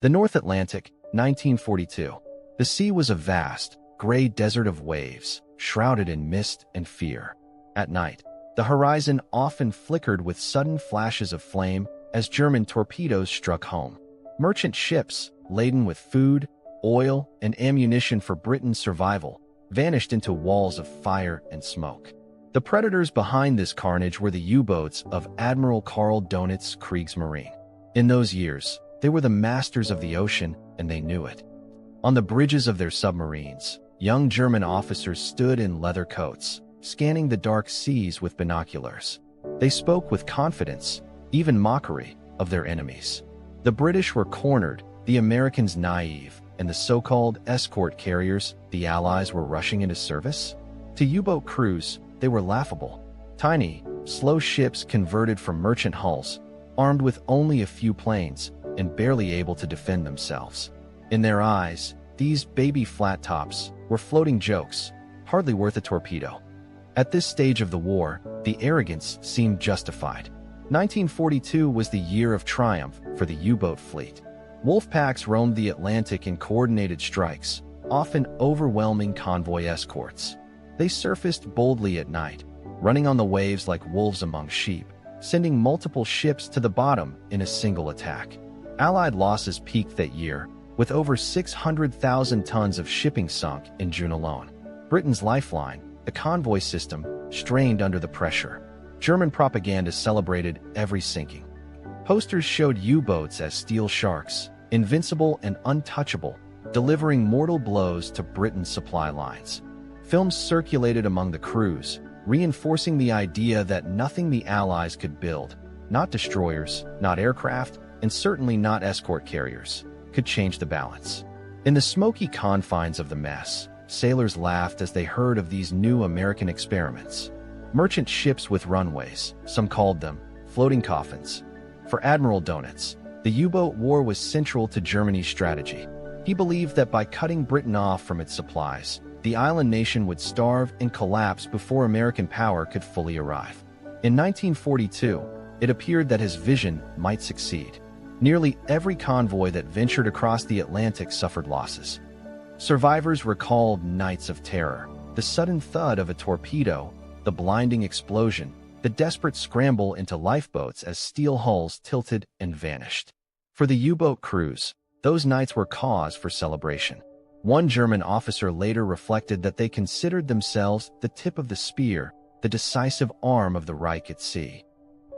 The North Atlantic, 1942. The sea was a vast, gray desert of waves, shrouded in mist and fear. At night, the horizon often flickered with sudden flashes of flame as German torpedoes struck home. Merchant ships, laden with food, oil, and ammunition for Britain's survival, vanished into walls of fire and smoke. The predators behind this carnage were the U-boats of Admiral Karl Donitz's Kriegsmarine. In those years, they were the masters of the ocean, and they knew it. On the bridges of their submarines, young German officers stood in leather coats, scanning the dark seas with binoculars. They spoke with confidence, even mockery, of their enemies. The British were cornered, the Americans naive, and the so-called escort carriers, the Allies, were rushing into service. To U-boat crews, they were laughable. Tiny, slow ships converted from merchant hulls, armed with only a few planes and barely able to defend themselves. In their eyes, these baby flattops were floating jokes, hardly worth a torpedo. At this stage of the war, the arrogance seemed justified. 1942 was the year of triumph for the U-boat fleet. Wolfpacks roamed the Atlantic in coordinated strikes, often overwhelming convoy escorts. They surfaced boldly at night, running on the waves like wolves among sheep, sending multiple ships to the bottom in a single attack. Allied losses peaked that year, with over 600,000 tons of shipping sunk in June alone. Britain's lifeline, the convoy system, strained under the pressure. German propaganda celebrated every sinking. Posters showed U-boats as steel sharks, invincible and untouchable, delivering mortal blows to Britain's supply lines. Films circulated among the crews, reinforcing the idea that nothing the Allies could build, not destroyers, not aircraft, and certainly not escort carriers, could change the balance. In the smoky confines of the mess, sailors laughed as they heard of these new American experiments. Merchant ships with runways, some called them floating coffins. For Admiral Donitz, the U-boat war was central to Germany's strategy. He believed that by cutting Britain off from its supplies, the island nation would starve and collapse before American power could fully arrive. In 1942, it appeared that his vision might succeed. Nearly every convoy that ventured across the Atlantic suffered losses. Survivors recalled nights of terror, the sudden thud of a torpedo, the blinding explosion, the desperate scramble into lifeboats as steel hulls tilted and vanished. For the U-boat crews, those nights were cause for celebration. One German officer later reflected that they considered themselves the tip of the spear, the decisive arm of the Reich at sea.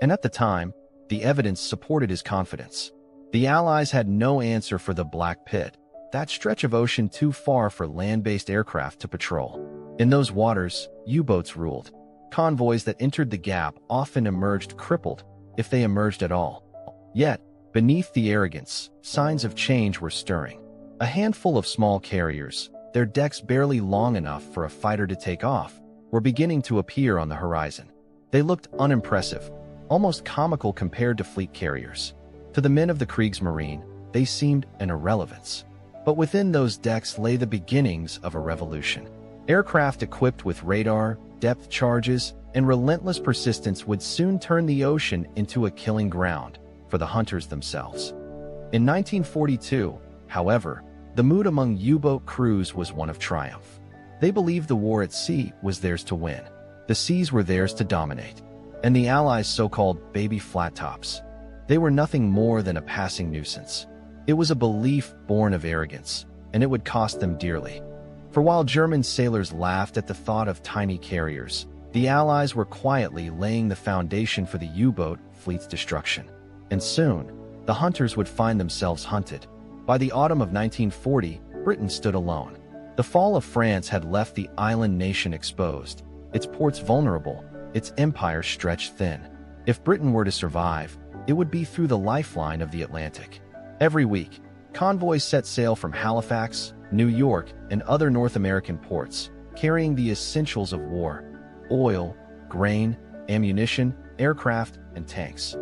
And at the time, the evidence supported his confidence. The Allies had no answer for the Black Pit, that stretch of ocean too far for land-based aircraft to patrol. In those waters, U-boats ruled. Convoys that entered the gap often emerged crippled, if they emerged at all. Yet, beneath the arrogance, signs of change were stirring. A handful of small carriers, their decks barely long enough for a fighter to take off, were beginning to appear on the horizon. They looked unimpressive, almost comical compared to fleet carriers. To the men of the Kriegsmarine, they seemed an irrelevance. But within those decks lay the beginnings of a revolution. Aircraft equipped with radar, depth charges, and relentless persistence would soon turn the ocean into a killing ground for the hunters themselves. In 1942, however, the mood among U-boat crews was one of triumph. They believed the war at sea was theirs to win. The seas were theirs to dominate. And the Allies' so-called baby flattops, they were nothing more than a passing nuisance. It was a belief born of arrogance, and it would cost them dearly. For while German sailors laughed at the thought of tiny carriers, the Allies were quietly laying the foundation for the U-boat fleet's destruction. And soon, the hunters would find themselves hunted. By the autumn of 1940, Britain stood alone. The fall of France had left the island nation exposed, its ports vulnerable, its empire stretched thin. If Britain were to survive, it would be through the lifeline of the Atlantic. Every week, convoys set sail from Halifax, New York, and other North American ports, carrying the essentials of war: oil, grain, ammunition, aircraft, and tanks.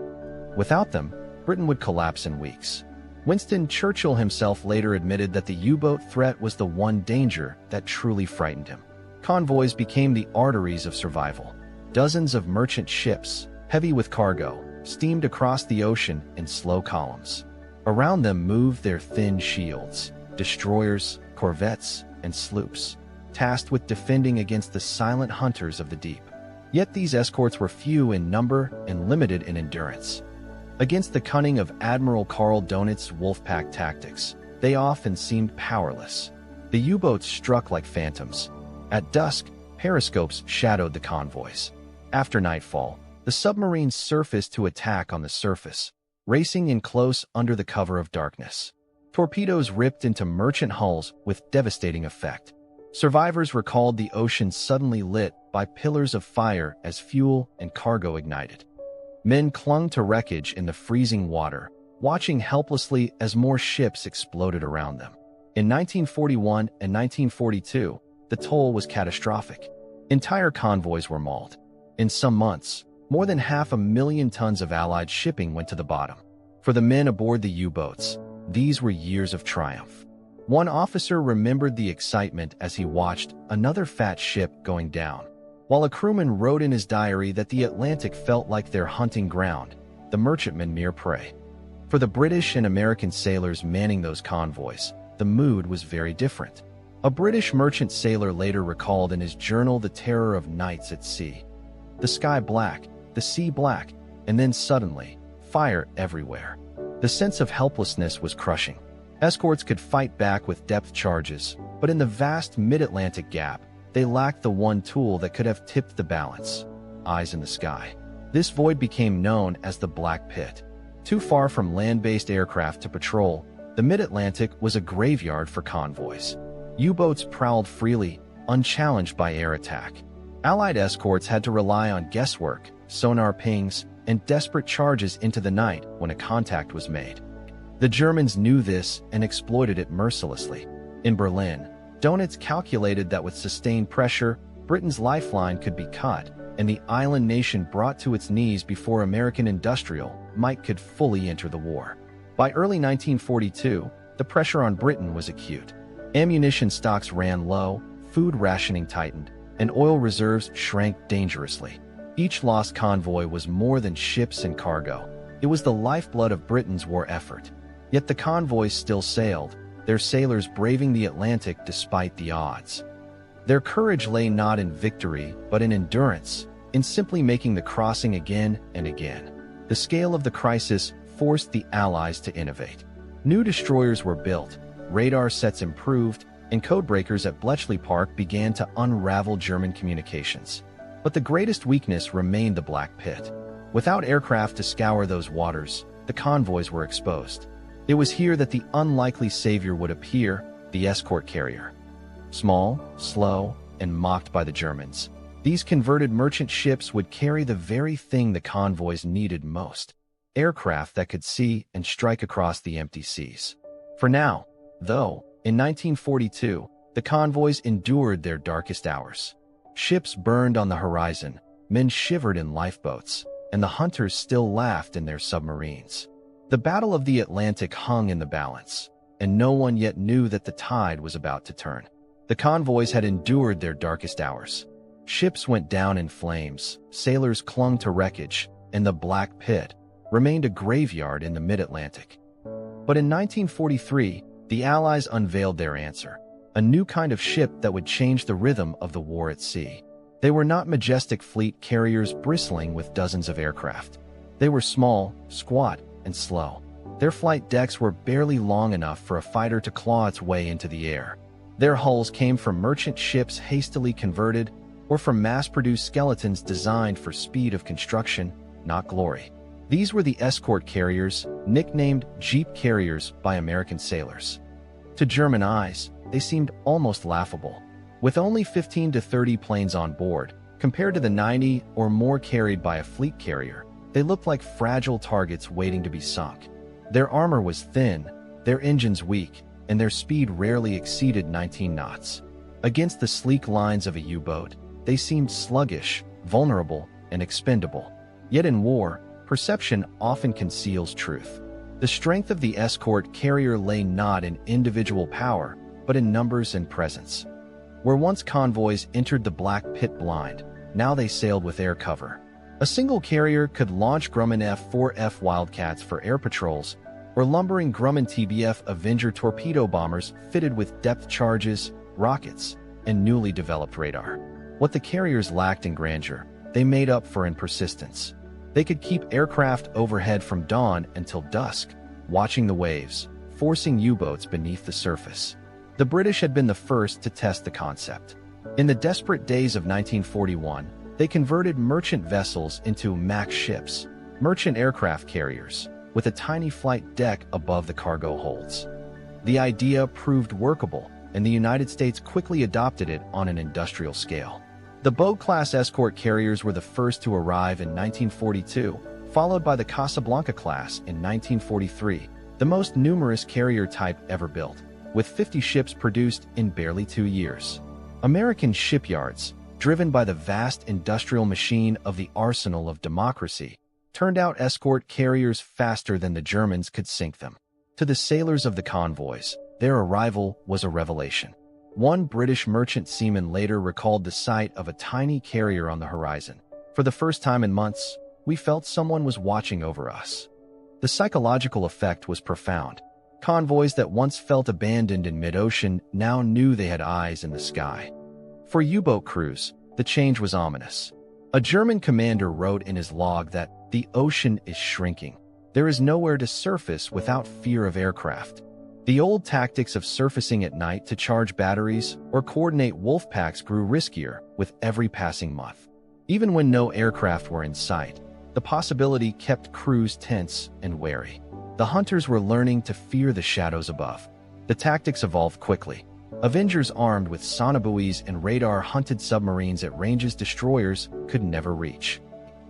Without them, Britain would collapse in weeks. Winston Churchill himself later admitted that the U-boat threat was the one danger that truly frightened him. Convoys became the arteries of survival. Dozens of merchant ships, heavy with cargo, steamed across the ocean in slow columns. Around them moved their thin shields, destroyers, corvettes, and sloops, tasked with defending against the silent hunters of the deep. Yet these escorts were few in number and limited in endurance. Against the cunning of Admiral Karl Donit's wolfpack tactics, they often seemed powerless. The U-boats struck like phantoms. At dusk, periscopes shadowed the convoys. After nightfall, the submarines surfaced to attack on the surface, racing in close under the cover of darkness. Torpedoes ripped into merchant hulls with devastating effect. Survivors recalled the ocean suddenly lit by pillars of fire as fuel and cargo ignited. Men clung to wreckage in the freezing water, watching helplessly as more ships exploded around them. In 1941 and 1942, the toll was catastrophic. Entire convoys were mauled. In some months, more than 500,000 tons of Allied shipping went to the bottom. For the men aboard the U-boats, these were years of triumph. One officer remembered the excitement as he watched another fat ship going down, while a crewman wrote in his diary that the Atlantic felt like their hunting ground, the merchantmen mere prey. For the British and American sailors manning those convoys, the mood was very different. A British merchant sailor later recalled in his journal the terror of nights at sea. The sky black, the sea black, and then suddenly, fire everywhere. The sense of helplessness was crushing. Escorts could fight back with depth charges, but in the vast mid-Atlantic gap, they lacked the one tool that could have tipped the balance: eyes in the sky. This void became known as the Black Pit. Too far from land-based aircraft to patrol, the mid-Atlantic was a graveyard for convoys. U-boats prowled freely, unchallenged by air attack. Allied escorts had to rely on guesswork, sonar pings, and desperate charges into the night when a contact was made. The Germans knew this and exploited it mercilessly. In Berlin, Donitz calculated that with sustained pressure, Britain's lifeline could be cut, and the island nation brought to its knees before American industrial might could fully enter the war. By early 1942, the pressure on Britain was acute. Ammunition stocks ran low, food rationing tightened, and oil reserves shrank dangerously. Each lost convoy was more than ships and cargo. It was the lifeblood of Britain's war effort. Yet the convoys still sailed, their sailors braving the Atlantic despite the odds. Their courage lay not in victory, but in endurance, in simply making the crossing again and again. The scale of the crisis forced the Allies to innovate. New destroyers were built, radar sets improved, and codebreakers at Bletchley Park began to unravel German communications. But the greatest weakness remained the Black Pit. Without aircraft to scour those waters, the convoys were exposed. It was here that the unlikely savior would appear, the escort carrier. Small, slow, and mocked by the Germans, these converted merchant ships would carry the very thing the convoys needed most: aircraft that could see and strike across the empty seas. For now, though, in 1942, the convoys endured their darkest hours. Ships burned on the horizon, men shivered in lifeboats, and the hunters still laughed in their submarines. The Battle of the Atlantic hung in the balance, and no one yet knew that the tide was about to turn. The convoys had endured their darkest hours. Ships went down in flames, sailors clung to wreckage, and the Black Pit remained a graveyard in the mid-Atlantic. But in 1943, the Allies unveiled their answer: a new kind of ship that would change the rhythm of the war at sea. They were not majestic fleet carriers bristling with dozens of aircraft. They were small, squat, and slow. Their flight decks were barely long enough for a fighter to claw its way into the air. Their hulls came from merchant ships hastily converted, or from mass-produced skeletons designed for speed of construction, not glory. These were the escort carriers, nicknamed Jeep carriers by American sailors. To German eyes, they seemed almost laughable. With only 15 to 30 planes on board, compared to the 90 or more carried by a fleet carrier, they looked like fragile targets waiting to be sunk. Their armor was thin, their engines weak, and their speed rarely exceeded 19 knots. Against the sleek lines of a U-boat, they seemed sluggish, vulnerable, and expendable. Yet in war, perception often conceals truth. The strength of the escort carrier lay not in individual power, but in numbers and presence. Where once convoys entered the Black Pit blind, now they sailed with air cover. A single carrier could launch Grumman F-4F Wildcats for air patrols, or lumbering Grumman TBF Avenger torpedo bombers fitted with depth charges, rockets, and newly developed radar. What the carriers lacked in grandeur, they made up for in persistence. They could keep aircraft overhead from dawn until dusk, watching the waves, forcing U-boats beneath the surface. The British had been the first to test the concept. In the desperate days of 1941, they converted merchant vessels into MAC ships, merchant aircraft carriers, with a tiny flight deck above the cargo holds. The idea proved workable, and the United States quickly adopted it on an industrial scale. The boat-class escort carriers were the first to arrive in 1942, followed by the Casablanca class in 1943, the most numerous carrier type ever built, with 50 ships produced in barely 2 years. American shipyards, driven by the vast industrial machine of the arsenal of democracy, turned out escort carriers faster than the Germans could sink them. To the sailors of the convoys, their arrival was a revelation. One British merchant seaman later recalled the sight of a tiny carrier on the horizon. For the first time in months, we felt someone was watching over us. The psychological effect was profound. Convoys that once felt abandoned in mid-ocean now knew they had eyes in the sky. For U-boat crews, the change was ominous. A German commander wrote in his log that the ocean is shrinking. There is nowhere to surface without fear of aircraft. The old tactics of surfacing at night to charge batteries or coordinate wolfpacks grew riskier with every passing month. Even when no aircraft were in sight, the possibility kept crews tense and wary. The hunters were learning to fear the shadows above. The tactics evolved quickly. Avengers armed with sonobuoys and radar hunted submarines at ranges destroyers could never reach.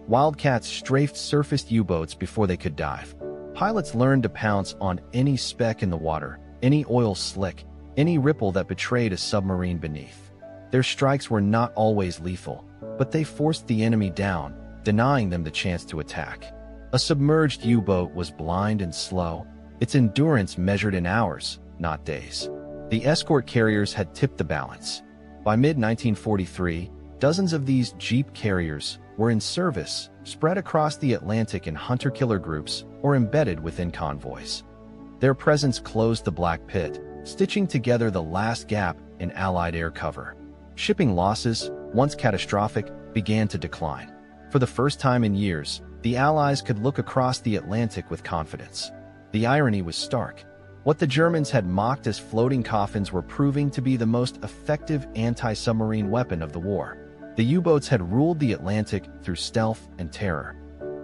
Wildcats strafed surfaced U-boats before they could dive. Pilots learned to pounce on any speck in the water, any oil slick, any ripple that betrayed a submarine beneath. Their strikes were not always lethal, but they forced the enemy down, denying them the chance to attack. A submerged U-boat was blind and slow, its endurance measured in hours, not days. The escort carriers had tipped the balance. By mid-1943, dozens of these jeep carriers were in service, spread across the Atlantic in hunter-killer groups or embedded within convoys. Their presence closed the Black Pit, stitching together the last gap in Allied air cover. Shipping losses, once catastrophic, began to decline. For the first time in years, the Allies could look across the Atlantic with confidence. The irony was stark. What the Germans had mocked as floating coffins were proving to be the most effective anti-submarine weapon of the war. The U-boats had ruled the Atlantic through stealth and terror.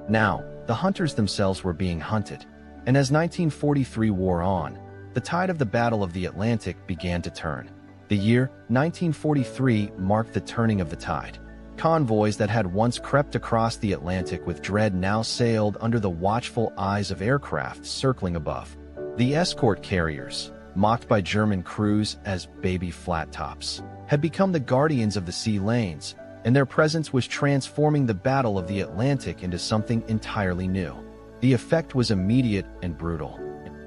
Now, the hunters themselves were being hunted. And as 1943 wore on, the tide of the Battle of the Atlantic began to turn. The year 1943 marked the turning of the tide. Convoys that had once crept across the Atlantic with dread now sailed under the watchful eyes of aircraft circling above. The escort carriers, mocked by German crews as baby flattops, had become the guardians of the sea lanes, and their presence was transforming the Battle of the Atlantic into something entirely new. The effect was immediate and brutal.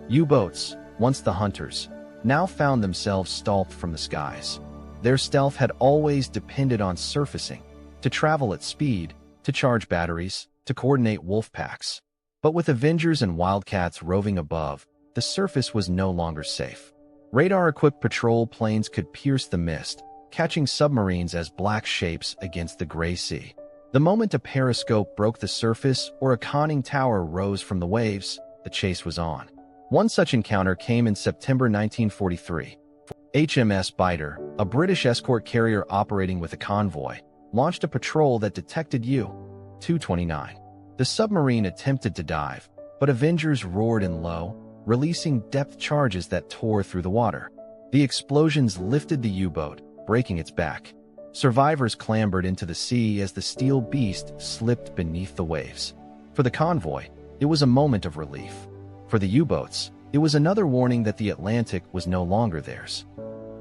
U-boats, once the hunters, now found themselves stalked from the skies. Their stealth had always depended on surfacing, to travel at speed, to charge batteries, to coordinate wolfpacks. But with Avengers and Wildcats roving above, the surface was no longer safe. Radar-equipped patrol planes could pierce the mist, catching submarines as black shapes against the gray sea. The moment a periscope broke the surface or a conning tower rose from the waves, the chase was on. One such encounter came in September 1943. HMS Biter, a British escort carrier operating with a convoy, launched a patrol that detected U-229. The submarine attempted to dive, but Avengers roared in low, releasing depth charges that tore through the water. The explosions lifted the U-boat, breaking its back. Survivors clambered into the sea as the steel beast slipped beneath the waves. For the convoy, it was a moment of relief. For the U-boats, it was another warning that the Atlantic was no longer theirs.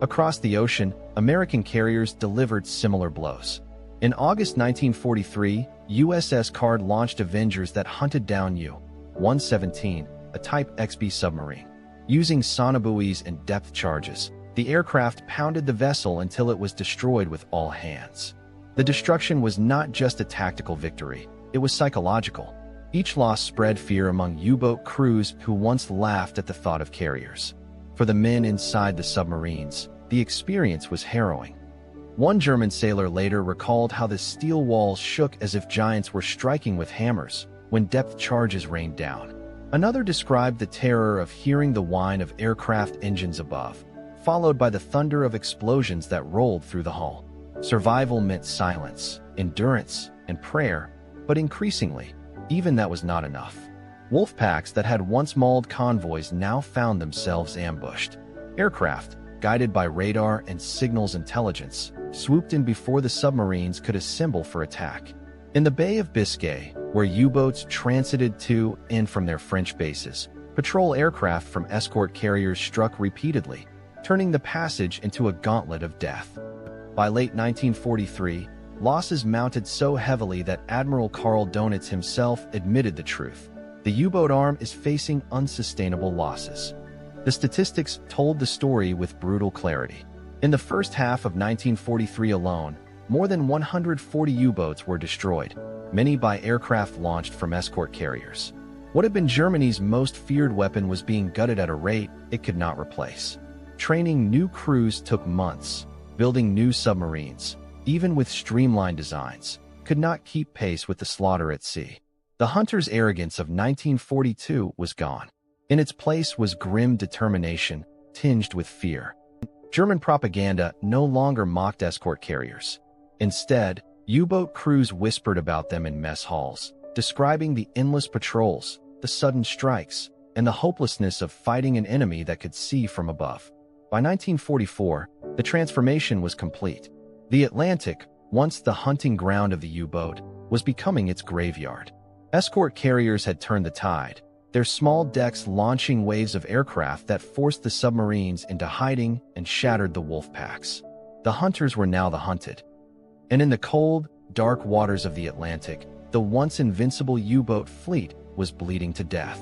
Across the ocean, American carriers delivered similar blows. In August 1943, USS Card launched Avengers that hunted down U-117, a Type XB submarine. Using sonobuoys and depth charges, the aircraft pounded the vessel until it was destroyed with all hands. The destruction was not just a tactical victory, it was psychological. Each loss spread fear among U-boat crews who once laughed at the thought of carriers. For the men inside the submarines, the experience was harrowing. One German sailor later recalled how the steel walls shook as if giants were striking with hammers when depth charges rained down. Another described the terror of hearing the whine of aircraft engines above, followed by the thunder of explosions that rolled through the hull. Survival meant silence, endurance, and prayer, but increasingly, even that was not enough. Wolfpacks that had once mauled convoys now found themselves ambushed. Aircraft, guided by radar and signals intelligence, swooped in before the submarines could assemble for attack. In the Bay of Biscay, where U-boats transited to and from their French bases, patrol aircraft from escort carriers struck repeatedly, turning the passage into a gauntlet of death. By late 1943, losses mounted so heavily that Admiral Karl Donitz himself admitted the truth. The U-boat arm is facing unsustainable losses. The statistics told the story with brutal clarity. In the first half of 1943 alone, more than 140 U-boats were destroyed, many by aircraft launched from escort carriers. What had been Germany's most feared weapon was being gutted at a rate it could not replace. Training new crews took months. Building new submarines, even with streamlined designs, could not keep pace with the slaughter at sea. The hunter's arrogance of 1942 was gone. In its place was grim determination, tinged with fear. German propaganda no longer mocked escort carriers. Instead, U-boat crews whispered about them in mess halls, describing the endless patrols, the sudden strikes, and the hopelessness of fighting an enemy that could see from above. By 1944, the transformation was complete. The Atlantic, once the hunting ground of the U-boat, was becoming its graveyard. Escort carriers had turned the tide, their small decks launching waves of aircraft that forced the submarines into hiding and shattered the wolfpacks. The hunters were now the hunted. And in the cold, dark waters of the Atlantic, the once invincible U-boat fleet was bleeding to death.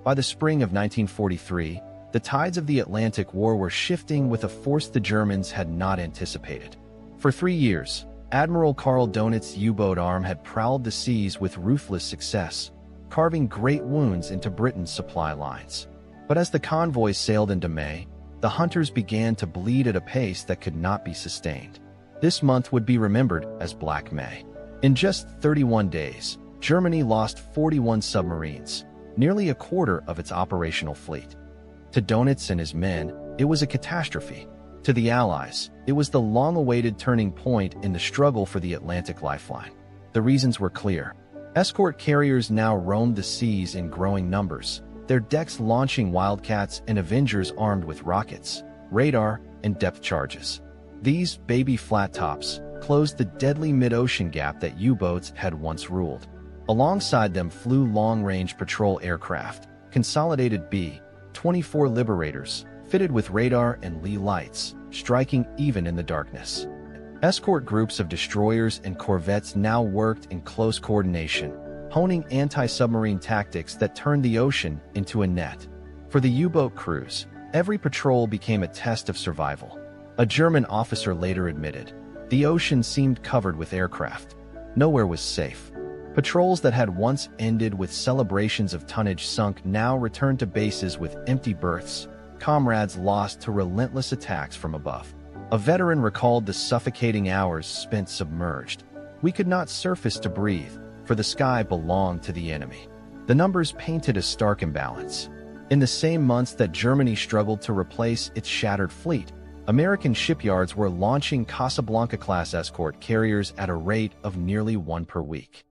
By the spring of 1943, the tides of the Atlantic War were shifting with a force the Germans had not anticipated. For 3 years, Admiral Karl Donitz's U-boat arm had prowled the seas with ruthless success, carving great wounds into Britain's supply lines. But as the convoys sailed into May, the hunters began to bleed at a pace that could not be sustained. This month would be remembered as Black May. In just 31 days, Germany lost 41 submarines, nearly a quarter of its operational fleet. To Donitz and his men, it was a catastrophe. To the Allies, it was the long-awaited turning point in the struggle for the Atlantic lifeline. The reasons were clear. Escort carriers now roamed the seas in growing numbers, their decks launching Wildcats and Avengers armed with rockets, radar, and depth charges. These baby flattops closed the deadly mid-ocean gap that U-boats had once ruled. Alongside them flew long-range patrol aircraft, consolidated B-24 Liberators, fitted with radar and lee lights, striking even in the darkness. Escort groups of destroyers and corvettes now worked in close coordination, honing anti-submarine tactics that turned the ocean into a net. For the U-boat crews, every patrol became a test of survival. A German officer later admitted, "The ocean seemed covered with aircraft. Nowhere was safe." Patrols that had once ended with celebrations of tonnage sunk now returned to bases with empty berths, comrades lost to relentless attacks from above. A veteran recalled the suffocating hours spent submerged. "We could not surface to breathe, for the sky belonged to the enemy." The numbers painted a stark imbalance. In the same months that Germany struggled to replace its shattered fleet, American shipyards were launching Casablanca-class escort carriers at a rate of nearly one per week.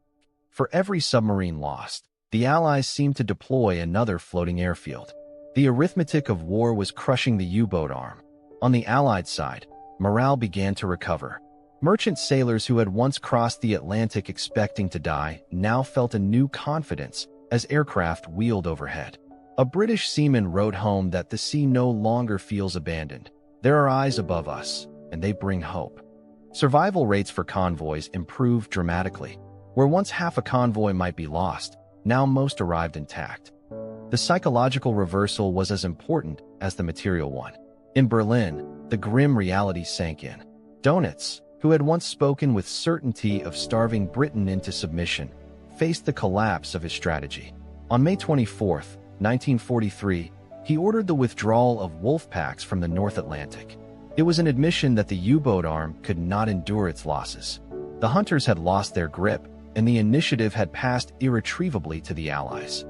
For every submarine lost, the Allies seemed to deploy another floating airfield. The arithmetic of war was crushing the U-boat arm. On the Allied side, morale began to recover. Merchant sailors who had once crossed the Atlantic expecting to die now felt a new confidence as aircraft wheeled overhead. A British seaman wrote home that the sea no longer feels abandoned. "There are eyes above us, and they bring hope." Survival rates for convoys improved dramatically. Where once half a convoy might be lost, now most arrived intact. The psychological reversal was as important as the material one. In Berlin, the grim reality sank in. Donitz, who had once spoken with certainty of starving Britain into submission, faced the collapse of his strategy. On May 24, 1943, he ordered the withdrawal of wolfpacks from the North Atlantic. It was an admission that the U-boat arm could not endure its losses. The hunters had lost their grip, and the initiative had passed irretrievably to the Allies.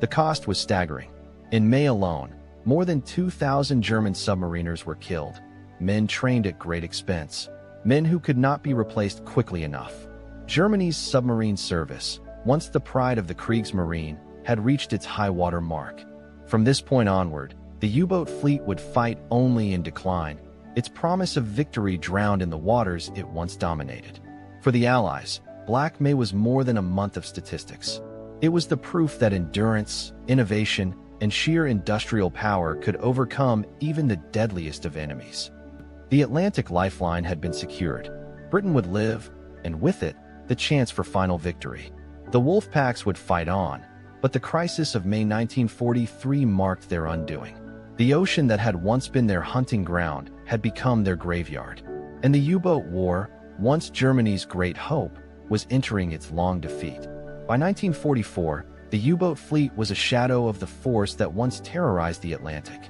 The cost was staggering. In May alone, more than 2,000 German submariners were killed, men trained at great expense, men who could not be replaced quickly enough. Germany's submarine service, once the pride of the Kriegsmarine, had reached its high-water mark. From this point onward, the U-boat fleet would fight only in decline, its promise of victory drowned in the waters it once dominated. For the Allies, Black May was more than a month of statistics. It was the proof that endurance, innovation, and sheer industrial power could overcome even the deadliest of enemies. The Atlantic lifeline had been secured. Britain would live, and with it, the chance for final victory. The wolfpacks would fight on, but the crisis of May 1943 marked their undoing. The ocean that had once been their hunting ground had become their graveyard, and the U-boat war, once Germany's great hope, was entering its long defeat. By 1944, the U-boat fleet was a shadow of the force that once terrorized the Atlantic.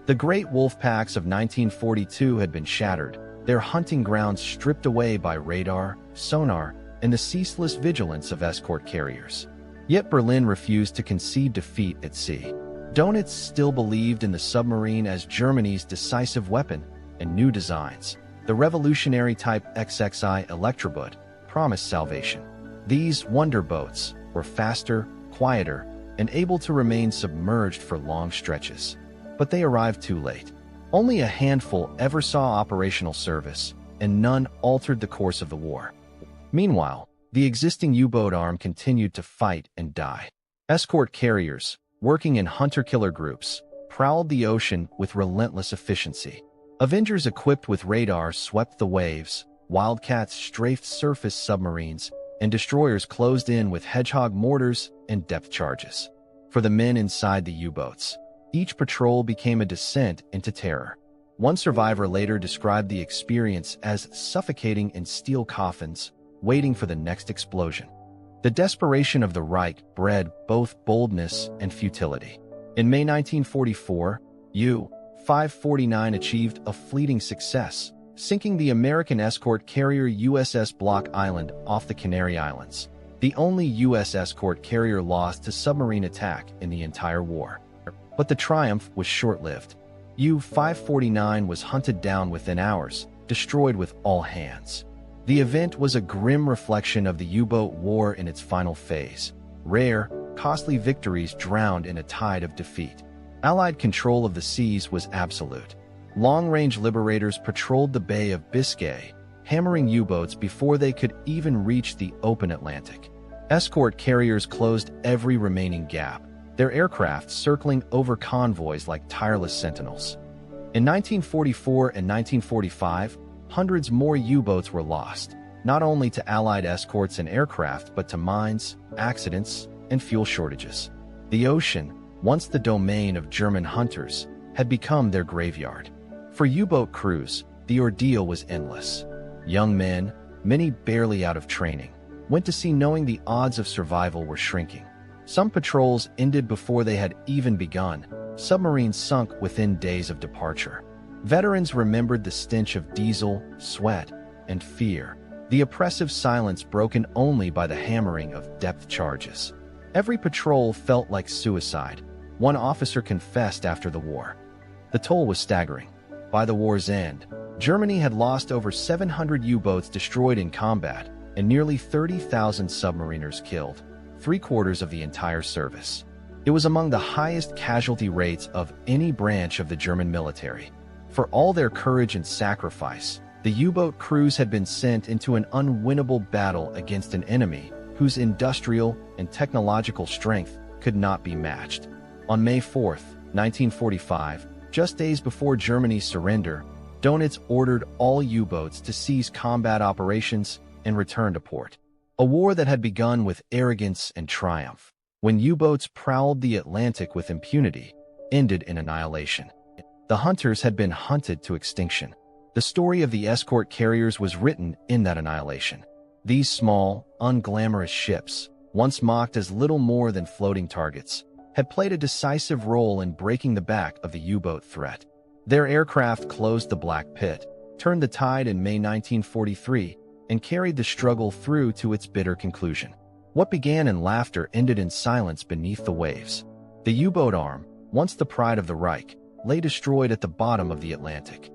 The great wolfpacks of 1942 had been shattered, their hunting grounds stripped away by radar, sonar, and the ceaseless vigilance of escort carriers. Yet Berlin refused to concede defeat at sea. Donitz still believed in the submarine as Germany's decisive weapon, and new designs, the revolutionary type XXI Electroboot, promised salvation. These wonder boats were faster, quieter, and able to remain submerged for long stretches. But they arrived too late. Only a handful ever saw operational service, and none altered the course of the war. Meanwhile, the existing U-boat arm continued to fight and die. Escort carriers, working in hunter-killer groups, prowled the ocean with relentless efficiency. Avengers equipped with radar swept the waves, Wildcats strafed surface submarines, and destroyers closed in with hedgehog mortars and depth charges. For the men inside the U-boats, each patrol became a descent into terror. One survivor later described the experience as suffocating in steel coffins, waiting for the next explosion. The desperation of the Reich bred both boldness and futility. In May 1944, U-549 achieved a fleeting success, sinking the American escort carrier USS Block Island off the Canary Islands, the only U.S. escort carrier lost to submarine attack in the entire war. But the triumph was short-lived. U-549 was hunted down within hours, destroyed with all hands. The event was a grim reflection of the U-boat war in its final phase. Rare, costly victories drowned in a tide of defeat. Allied control of the seas was absolute. Long-range liberators patrolled the Bay of Biscay, hammering U-boats before they could even reach the open Atlantic. Escort carriers closed every remaining gap, their aircraft circling over convoys like tireless sentinels. In 1944 and 1945, hundreds more U-boats were lost, not only to Allied escorts and aircraft but to mines, accidents, and fuel shortages. The ocean, once the domain of German hunters, had become their graveyard. For U-boat crews, the ordeal was endless. Young men, many barely out of training, went to sea knowing the odds of survival were shrinking. Some patrols ended before they had even begun. Submarines sunk within days of departure. Veterans remembered the stench of diesel, sweat, and fear, the oppressive silence broken only by the hammering of depth charges. Every patrol felt like suicide, one officer confessed after the war. The toll was staggering. By the war's end, Germany had lost over 700 U-boats destroyed in combat and nearly 30,000 submariners killed, three-quarters of the entire service. It was among the highest casualty rates of any branch of the German military. For all their courage and sacrifice, the U-boat crews had been sent into an unwinnable battle against an enemy whose industrial and technological strength could not be matched. On May 4, 1945, just days before Germany's surrender, Donitz ordered all U-boats to cease combat operations and return to port. A war that had begun with arrogance and triumph, when U-boats prowled the Atlantic with impunity, ended in annihilation. The hunters had been hunted to extinction. The story of the escort carriers was written in that annihilation. These small, unglamorous ships, once mocked as little more than floating targets, had played a decisive role in breaking the back of the U-boat threat. Their aircraft closed the Black Pit, turned the tide in May 1943, and carried the struggle through to its bitter conclusion. What began in laughter ended in silence beneath the waves. The U-boat arm, once the pride of the Reich, lay destroyed at the bottom of the Atlantic.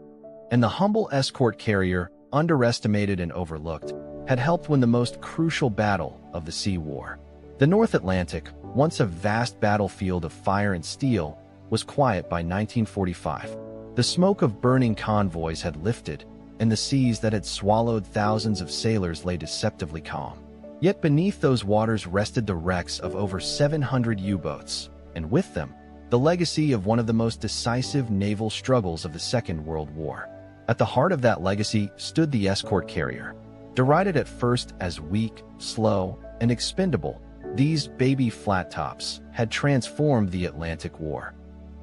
And the humble escort carrier, underestimated and overlooked, had helped win the most crucial battle of the Sea War. The North Atlantic, once a vast battlefield of fire and steel, was quiet by 1945. The smoke of burning convoys had lifted, and the seas that had swallowed thousands of sailors lay deceptively calm. Yet beneath those waters rested the wrecks of over 700 U-boats, and with them, the legacy of one of the most decisive naval struggles of the Second World War. At the heart of that legacy stood the escort carrier. Derided at first as weak, slow, and expendable, these baby flattops had transformed the Atlantic War.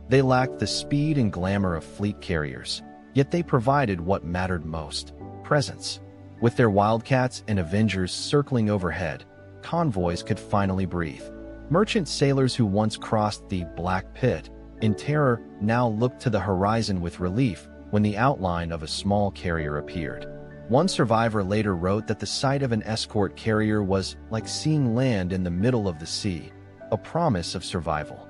They lacked the speed and glamour of fleet carriers, yet they provided what mattered most: presence. With their Wildcats and Avengers circling overhead, convoys could finally breathe. Merchant sailors who once crossed the Black Pit in terror now looked to the horizon with relief when the outline of a small carrier appeared. One survivor later wrote that the sight of an escort carrier was like seeing land in the middle of the sea, a promise of survival.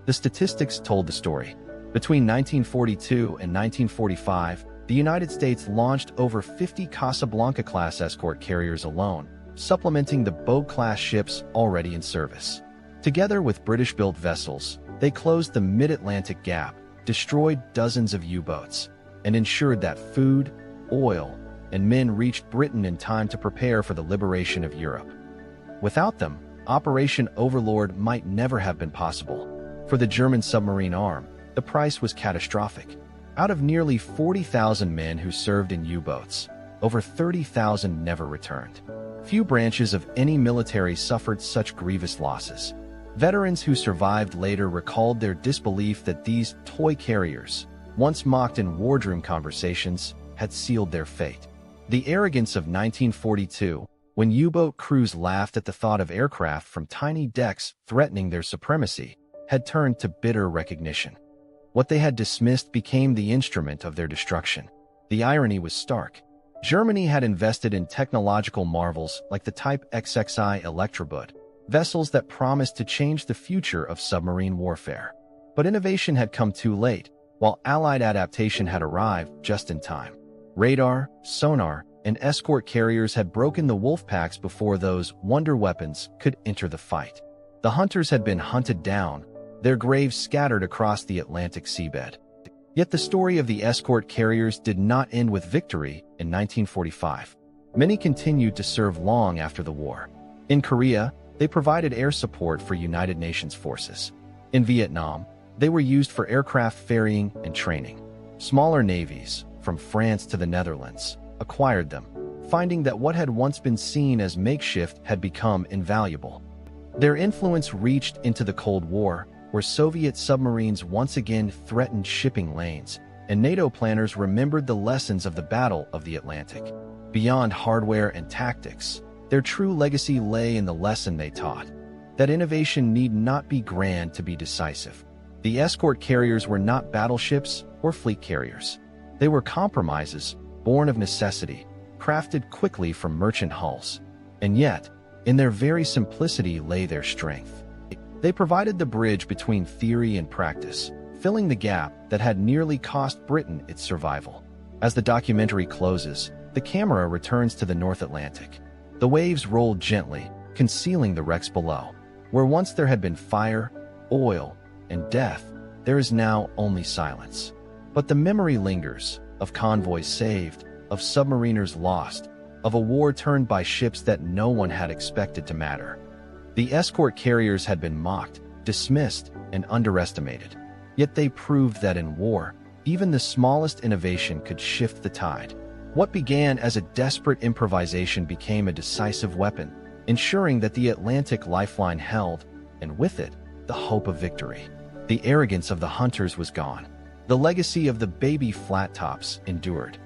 The statistics told the story. Between 1942 and 1945, the United States launched over 50 Casablanca-class escort carriers alone, supplementing the Bogue-class ships already in service. Together with British-built vessels, they closed the mid-Atlantic gap, destroyed dozens of U-boats, and ensured that food, oil, and men reached Britain in time to prepare for the liberation of Europe. Without them, Operation Overlord might never have been possible. For the German submarine arm, the price was catastrophic. Out of nearly 40,000 men who served in U-boats, over 30,000 never returned. Few branches of any military suffered such grievous losses. Veterans who survived later recalled their disbelief that these toy carriers, once mocked in wardroom conversations, had sealed their fate. The arrogance of 1942, when U-boat crews laughed at the thought of aircraft from tiny decks threatening their supremacy, had turned to bitter recognition. What they had dismissed became the instrument of their destruction. The irony was stark. Germany had invested in technological marvels like the Type XXI Electroboot, vessels that promised to change the future of submarine warfare. But innovation had come too late, while Allied adaptation had arrived just in time. Radar, sonar, and escort carriers had broken the wolfpacks before those wonder weapons could enter the fight. The hunters had been hunted down, their graves scattered across the Atlantic seabed. Yet the story of the escort carriers did not end with victory in 1945. Many continued to serve long after the war. In Korea, they provided air support for United Nations forces. In Vietnam, they were used for aircraft ferrying and training. Smaller navies, from France to the Netherlands, acquired them, finding that what had once been seen as makeshift had become invaluable. Their influence reached into the Cold War, where Soviet submarines once again threatened shipping lanes, and NATO planners remembered the lessons of the Battle of the Atlantic. Beyond hardware and tactics, their true legacy lay in the lesson they taught, that innovation need not be grand to be decisive. The escort carriers were not battleships or fleet carriers. They were compromises, born of necessity, crafted quickly from merchant hulls. And yet, in their very simplicity lay their strength. They provided the bridge between theory and practice, filling the gap that had nearly cost Britain its survival. As the documentary closes, the camera returns to the North Atlantic. The waves rolled gently, concealing the wrecks below. Where once there had been fire, oil, and death, there is now only silence. But the memory lingers, of convoys saved, of submariners lost, of a war turned by ships that no one had expected to matter. The escort carriers had been mocked, dismissed, and underestimated. Yet they proved that in war, even the smallest innovation could shift the tide. What began as a desperate improvisation became a decisive weapon, ensuring that the Atlantic lifeline held, and with it, the hope of victory. The arrogance of the hunters was gone. The legacy of the baby flattops endured.